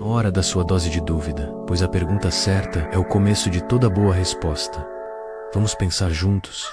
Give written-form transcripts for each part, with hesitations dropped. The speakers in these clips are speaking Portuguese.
hora da sua dose de dúvida, pois a pergunta certa é o começo de toda boa resposta. Vamos pensar juntos?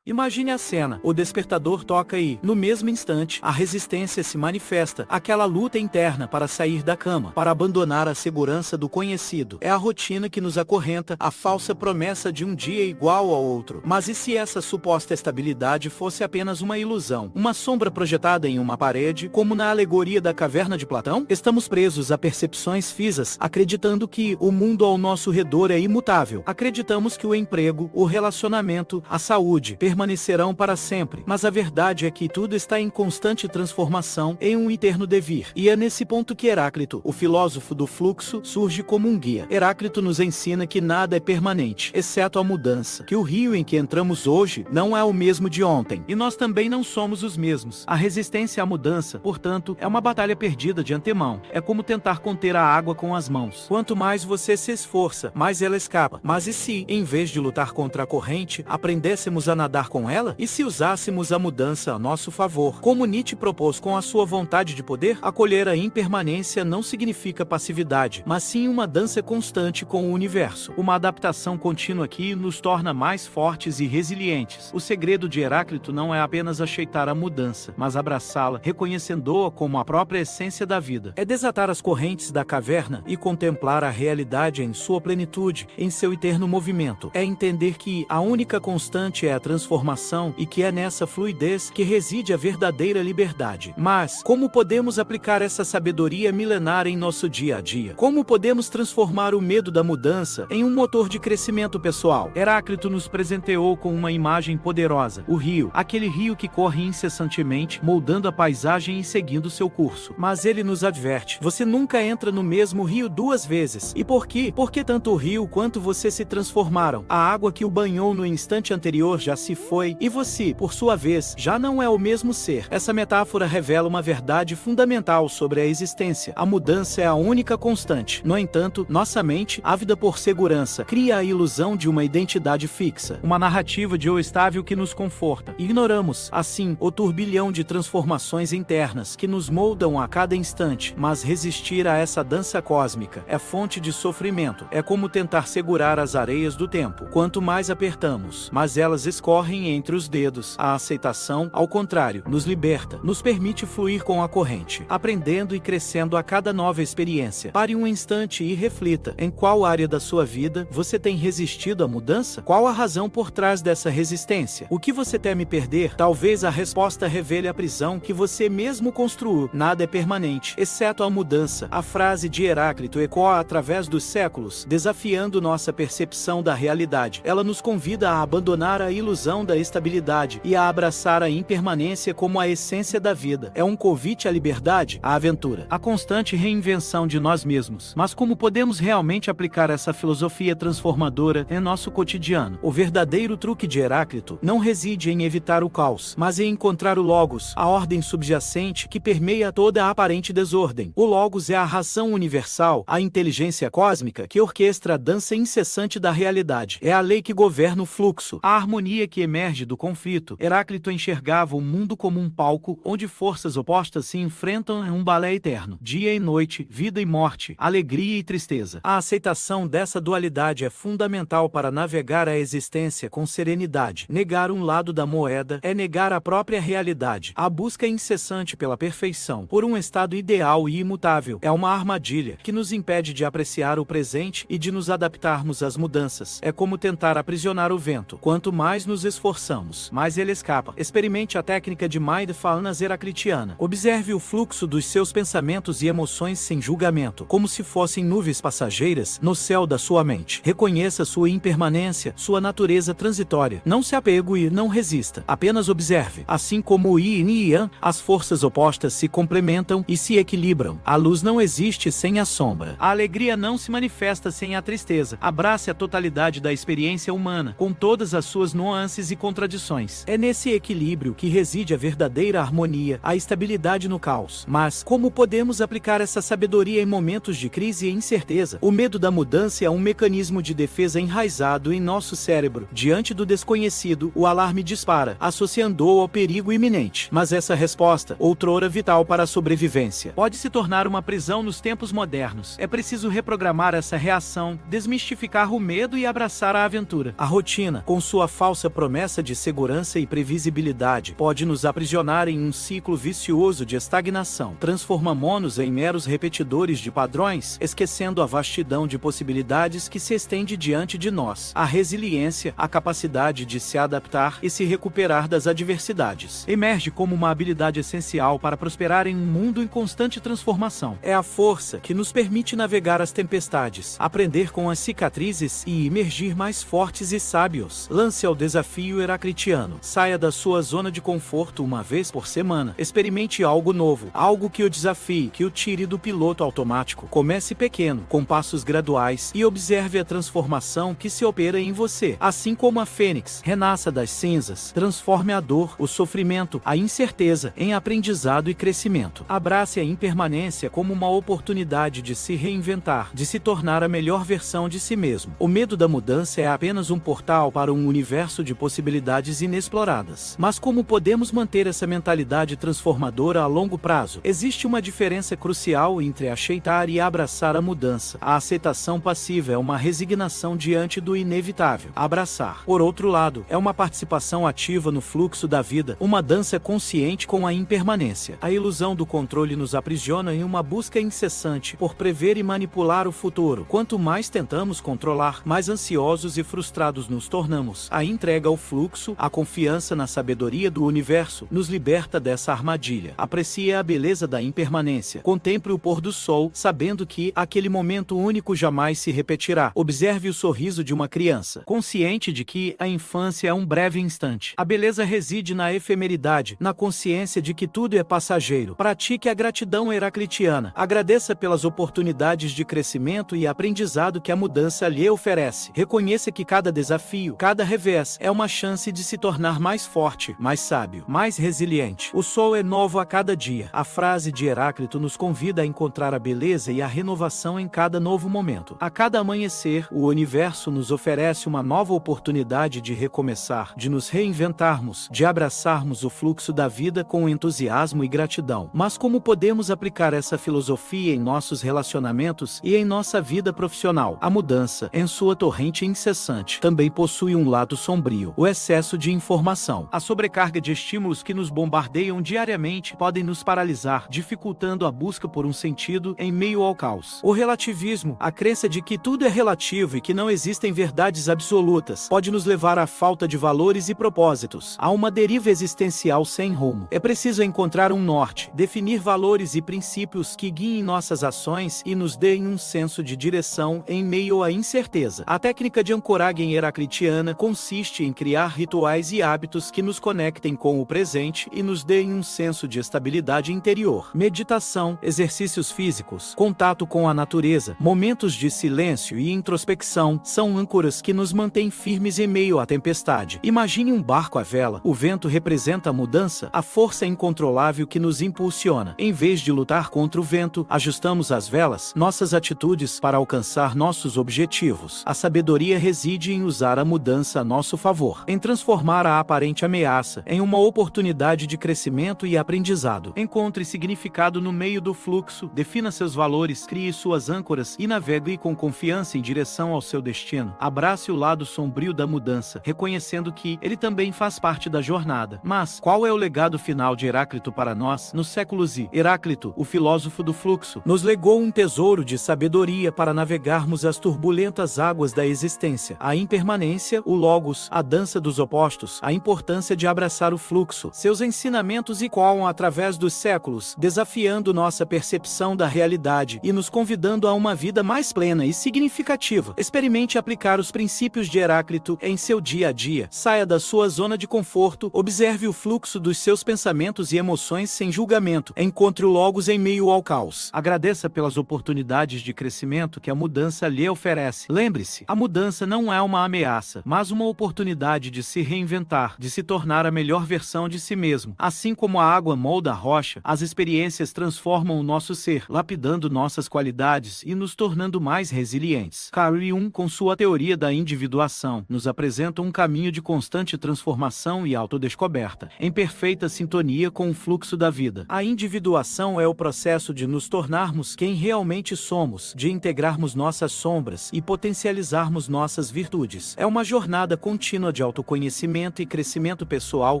Imagine a cena, o despertador toca e, no mesmo instante, a resistência se manifesta, aquela luta interna para sair da cama, para abandonar a segurança do conhecido. É a rotina que nos acorrenta, a falsa promessa de um dia igual ao outro. Mas e se essa suposta estabilidade fosse apenas uma ilusão, uma sombra projetada em uma parede, como na alegoria da caverna de Platão? Estamos presos a percepções físicas, acreditando que o mundo ao nosso redor é imutável. Acreditamos que o emprego, o relacionamento, a saúde, permanecerão para sempre, mas a verdade é que tudo está em constante transformação, em um eterno devir. E é nesse ponto que Heráclito, o filósofo do fluxo, surge como um guia. Heráclito nos ensina que nada é permanente, exceto a mudança, que o rio em que entramos hoje não é o mesmo de ontem, e nós também não somos os mesmos. A resistência à mudança, portanto, é uma batalha perdida de antemão. É como tentar conter a água com as mãos. Quanto mais você se esforça, mais ela escapa. Mas e se, em vez de lutar contra a corrente, aprendêssemos a nadar com ela? E se usássemos a mudança a nosso favor? Como Nietzsche propôs com a sua vontade de poder, acolher a impermanência não significa passividade, mas sim uma dança constante com o universo. Uma adaptação contínua que nos torna mais fortes e resilientes. O segredo de Heráclito não é apenas aceitar a mudança, mas abraçá-la, reconhecendo-a como a própria essência da vida. É desatar as correntes da caverna e contemplar a realidade em sua plenitude, em seu eterno movimento. É entender que a única constante é a transformação e que é nessa fluidez que reside a verdadeira liberdade. Mas, como podemos aplicar essa sabedoria milenar em nosso dia a dia? Como podemos transformar o medo da mudança em um motor de crescimento pessoal? Heráclito nos presenteou com uma imagem poderosa, o rio, aquele rio que corre incessantemente, moldando a paisagem e seguindo seu curso. Mas ele nos adverte, você nunca entra no mesmo rio duas vezes. E por quê? Porque tanto o rio quanto você se transformaram. A água que o banhou no instante anterior já se foi, e você, por sua vez, já não é o mesmo ser. Essa metáfora revela uma verdade fundamental sobre a existência. A mudança é a única constante. No entanto, nossa mente, ávida por segurança, cria a ilusão de uma identidade fixa, uma narrativa de eu estável que nos conforta. Ignoramos, assim, o turbilhão de transformações internas que nos moldam a cada instante, mas resistir a essa dança cósmica é fonte de sofrimento. É como tentar segurar as areias do tempo. Quanto mais apertamos, mais elas escorrem entre os dedos. A aceitação, ao contrário, nos liberta, nos permite fluir com a corrente, aprendendo e crescendo a cada nova experiência. Pare um instante e reflita, em qual área da sua vida você tem resistido à mudança? Qual a razão por trás dessa resistência? O que você teme perder? Talvez a resposta revele a prisão que você mesmo construiu. Nada é permanente, exceto a mudança. A frase de Heráclito ecoa através dos séculos, desafiando nossa percepção da realidade. Ela nos convida a abandonar a ilusão da estabilidade e a abraçar a impermanência como a essência da vida. É um convite à liberdade, à aventura, à constante reinvenção de nós mesmos. Mas como podemos realmente aplicar essa filosofia transformadora em nosso cotidiano? O verdadeiro truque de Heráclito não reside em evitar o caos, mas em encontrar o logos, a ordem subjacente que permeia toda a aparente desordem. O logos é a razão universal, a inteligência cósmica que orquestra a dança incessante da realidade. É a lei que governa o fluxo, a harmonia que emerge do conflito. Heráclito enxergava o mundo como um palco onde forças opostas se enfrentam em um balé eterno. Dia e noite, vida e morte, alegria e tristeza. A aceitação dessa dualidade é fundamental para navegar a existência com serenidade. Negar um lado da moeda é negar a própria realidade. A busca incessante pela perfeição, por um estado ideal e imutável, é uma armadilha que nos impede de apreciar o presente e de nos adaptarmos às mudanças. É como tentar aprisionar o vento. Quanto mais nos esforçamos, mais ele escapa. Experimente a técnica de Mindfulness heraclitiana. Observe o fluxo dos seus pensamentos e emoções sem julgamento, como se fossem nuvens passageiras no céu da sua mente. Reconheça sua impermanência, sua natureza transitória. Não se apegue e não resista. Apenas observe. Assim como o Yin e Yang, as forças opostas se complementam e se equilibram. A luz não existe sem a sombra. A alegria não se manifesta sem a tristeza. Abrace a totalidade da experiência humana, com todas as suas nuances e contradições. É nesse equilíbrio que reside a verdadeira harmonia, a estabilidade no caos. Mas, como podemos aplicar essa sabedoria em momentos de crise e incerteza? O medo da mudança é um mecanismo de defesa enraizado em nosso cérebro. Diante do desconhecido, o alarme dispara, associando-o ao perigo iminente. Mas essa resposta, outrora vital para a sobrevivência, pode se tornar uma prisão nos tempos modernos. É preciso reprogramar essa reação, desmistificar o medo e abraçar a aventura. A rotina, com sua falsa promessa de segurança e previsibilidade, pode nos aprisionar em um ciclo vicioso de estagnação. Transformamo-nos em meros repetidores de padrões, esquecendo a vastidão de possibilidades que se estende diante de nós. A resiliência, a capacidade de se adaptar e se recuperar das adversidades, emerge como uma habilidade essencial para prosperar em um mundo em constante transformação. É a força que nos permite navegar as tempestades, aprender com as cicatrizes e emergir mais fortes e sábios. Lance ao desafio heraclitiano. Saia da sua zona de conforto uma vez por semana. Experimente algo novo, algo que o desafie, que o tire do piloto automático. Comece pequeno, com passos graduais, e observe a transformação que se opera em você. Assim como a fênix, renasça das cinzas. Transforme a dor, o sofrimento, a incerteza em aprendizado e crescimento. Abrace a impermanência como uma oportunidade de se reinventar, de se tornar a melhor versão de si mesmo. O medo da mudança é apenas um portal para um universo de possibilidades inexploradas. Mas como podemos manter essa mentalidade transformadora a longo prazo? Existe uma diferença crucial entre aceitar e abraçar a mudança. A aceitação passiva é uma resignação diante do inevitável. Abraçar, por outro lado, é uma participação ativa no fluxo da vida, uma dança consciente com a impermanência. A ilusão do controle nos aprisiona em uma busca incessante por prever e manipular o futuro. Quanto mais tentamos controlar, mais ansiosos e frustrados nos tornamos. A entrega ao fluxo, a confiança na sabedoria do universo, nos liberta dessa armadilha. Aprecie a beleza da impermanência. Contemple o pôr do sol, sabendo que aquele momento único jamais se repetirá. Observe o sorriso de uma criança, consciente de que a infância é um breve instante. A beleza reside na efemeridade, na consciência de que tudo é passageiro. Pratique a gratidão heraclitiana. Agradeça pelas oportunidades de crescimento e aprendizado que a mudança lhe oferece. Reconheça que cada desafio, cada revés, é uma chance de se tornar mais forte, mais sábio, mais resiliente. O sol é novo a cada dia. A frase de Heráclito nos convida a encontrar a beleza e a renovação em cada novo momento. A cada amanhecer, o universo nos oferece uma nova oportunidade de recomeçar, de nos reinventarmos, de abraçarmos o fluxo da vida com entusiasmo e gratidão. Mas como podemos aplicar essa filosofia em nossos relacionamentos e em nossa vida profissional? A mudança, em sua torrente incessante, também possui um lado sombrio: o excesso de informação. A sobrecarga de estímulos que nos bombardeiam diariamente podem nos paralisar, dificultando a busca por um sentido em meio ao caos. O relativismo, a crença de que tudo é relativo e que não existem verdades absolutas, pode nos levar à falta de valores e propósitos, a uma deriva existencial sem rumo. É preciso encontrar um norte, definir valores e princípios que guiem nossas ações e nos deem um senso de direção em meio à incerteza. A técnica de ancoragem heraclitiana consiste em criar rituais e hábitos que nos conectem com o presente e nos deem um senso de estabilidade interior. Meditação, exercícios físicos, contato com a natureza, momentos de silêncio e introspecção são âncoras que nos mantêm firmes em meio à tempestade. Imagine um barco à vela. O vento representa a mudança, a força incontrolável que nos impulsiona. Em vez de lutar contra o vento, ajustamos as velas, nossas atitudes para alcançar nossos objetivos. A sabedoria reside em usar a mudança a nosso favor, em transformar a aparente ameaça em uma oportunidade de crescimento e aprendizado. Encontre significado no meio do fluxo, defina seus valores, crie suas âncoras e navegue com confiança em direção ao seu destino. Abrace o lado sombrio da mudança, reconhecendo que ele também faz parte da jornada. Mas qual é o legado final de Heráclito para nós? Nos séculos I, Heráclito, o filósofo do fluxo, nos legou um tesouro de sabedoria para navegarmos as turbulentas águas da existência. A impermanência, o logos, a dança dos opostos, a importância de abraçar o fluxo. Seus ensinamentos ecoam através dos séculos, desafiando nossa percepção da realidade e nos convidando a uma vida mais plena e significativa. Experimente aplicar os princípios de Heráclito em seu dia a dia. Saia da sua zona de conforto, observe o fluxo dos seus pensamentos e emoções sem julgamento. Encontre o logos em meio ao caos. Agradeça pelas oportunidades de crescimento que a mudança lhe oferece. Lembre-se, a mudança não é uma ameaça, mas uma oportunidade capacidade de se reinventar, de se tornar a melhor versão de si mesmo. Assim como a água molda a rocha, as experiências transformam o nosso ser, lapidando nossas qualidades e nos tornando mais resilientes. Carl Jung, com sua teoria da individuação, nos apresenta um caminho de constante transformação e autodescoberta, em perfeita sintonia com o fluxo da vida. A individuação é o processo de nos tornarmos quem realmente somos, de integrarmos nossas sombras e potencializarmos nossas virtudes. É uma jornada contínua de autoconhecimento e crescimento pessoal,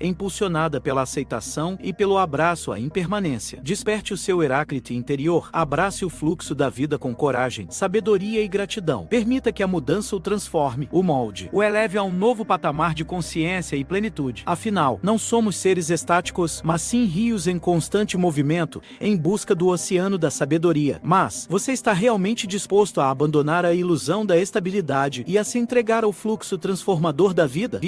impulsionada pela aceitação e pelo abraço à impermanência. Desperte o seu Heráclite interior, abrace o fluxo da vida com coragem, sabedoria e gratidão. Permita que a mudança o transforme, o molde, o eleve a um novo patamar de consciência e plenitude. Afinal, não somos seres estáticos, mas sim rios em constante movimento, em busca do oceano da sabedoria. Mas, você está realmente disposto a abandonar a ilusão da estabilidade e a se entregar ao fluxo transformador da vida?